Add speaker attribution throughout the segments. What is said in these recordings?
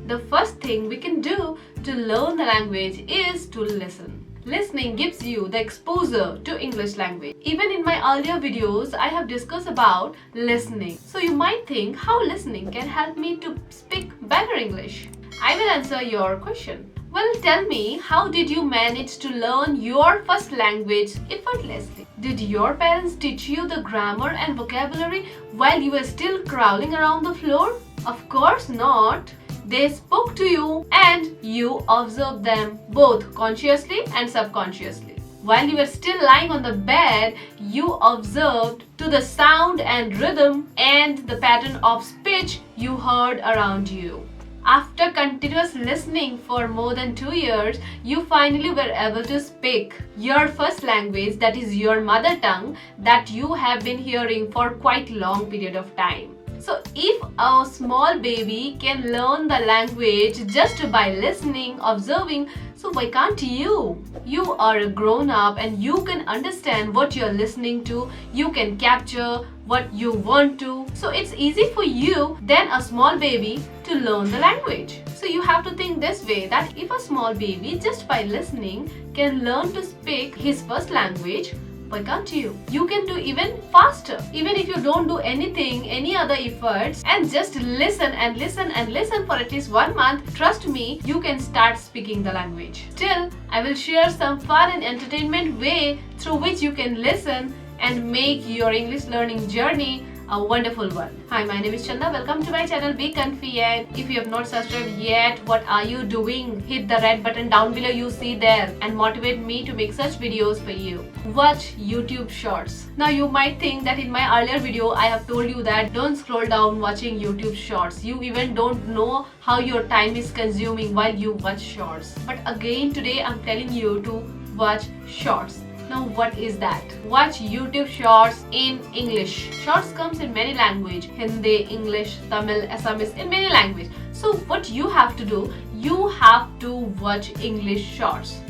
Speaker 1: the first thing we can do to learn the language is to listen. Listening gives you the exposure to English language. Even in my earlier videos, I have discussed about listening. So you might think how listening can help me to speak better English. I will answer your question. Well, tell me, how did you manage to learn your first language effortlessly? Did your parents teach you the grammar and vocabulary while you were still crawling around the floor? Of course not. They spoke to you and you observed them both consciously and subconsciously. While you were still lying on the bed, you observed to the sound and rhythm and the pattern of speech you heard around you. After continuous listening for more than 2 years, you finally were able to speak your first language, that is your mother tongue, that you have been hearing for quite long period of time. So if a small baby can learn the language just by listening, observing, so why can't you? You are a grown up and you can understand what you're listening to. You can capture what you want to. So it's easy for you than a small baby to learn the language. So you have to think this way, that if a small baby just by listening can learn to speak his first language, why can't you? You can do even faster. Even if you don't do anything, any other efforts, and just listen and listen and listen for at least 1 month, trust me, you can start speaking the language. Still, I will share some fun and entertainment way through which you can listen and make your English learning journey a wonderful one. Hi, my name is Chanda. Welcome to my channel Be Confident. If you have not subscribed yet, what are you doing? Hit the red button down below you see there and motivate me to make such videos for you. Watch YouTube shorts. Now you might think that in my earlier video I have told you that don't scroll down watching YouTube shorts. You even don't know how your time is consuming while you watch shorts. But again today I'm telling you to watch shorts. Now what is that? Watch YouTube shorts in English. Shorts comes in many languages, Hindi, English, Tamil, Assamese, in many languages. So what you have to do, you have to watch English shorts.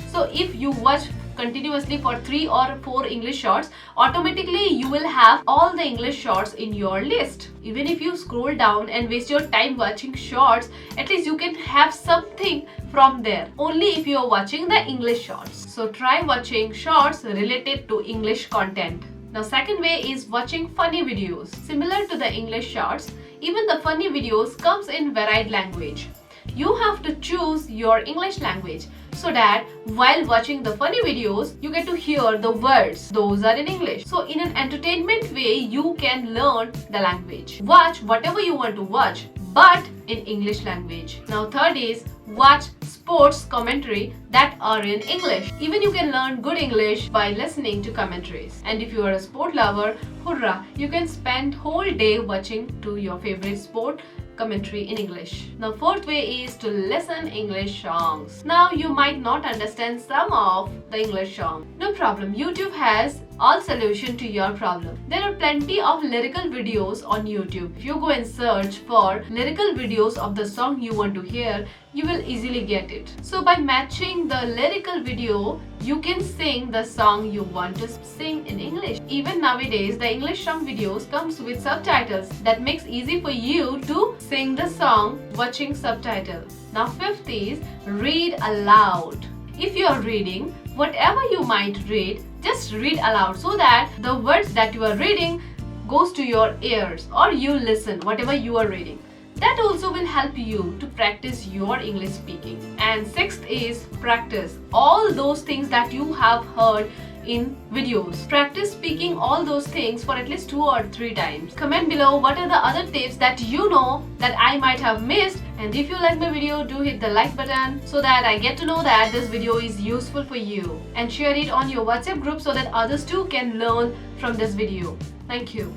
Speaker 1: So if you watch continuously for 3 or 4 English shorts, automatically you will have all the English shorts in your list. Even if you scroll down and waste your time watching shorts, at least you can have something from there, only if you are watching the English shorts. So try watching shorts related to English content. Now second way is watching funny videos. Similar to the English shorts, even the funny videos comes in varied language. You have to choose your English language so that while watching the funny videos, you get to hear the words. Those are in English. So in an entertainment way, you can learn the language. Watch whatever you want to watch, but in English language. Now third is watch sports commentary that are in English. Even you can learn good English by listening to commentaries. And if you are a sport lover, hurrah, you can spend whole day watching to your favorite sport commentary in English. Now fourth way is to listen English songs. Now you might not understand some of the English song. No problem, YouTube has all solution to your problem. There are plenty of lyrical videos on YouTube. If you go and search for lyrical videos of the song you want to hear, you will easily get it. So by matching the lyrical video, you can sing the song you want to sing in English. Even nowadays, the English song videos comes with subtitles that makes easy for you to sing the song watching subtitles. Now fifth is read aloud. If you are reading, whatever you might read, just read aloud so that the words that you are reading goes to your ears, or you listen whatever you are reading. That also will help you to practice your English speaking. And sixth is practice all those things that you have heard in videos. Practice speaking all those things for at least 2 or 3 times. Comment below what are the other tips that you know that I might have missed. And if you like my video, do hit the like button so that I get to know that this video is useful for you. And share it on your WhatsApp group so that others too can learn from this video. Thank you.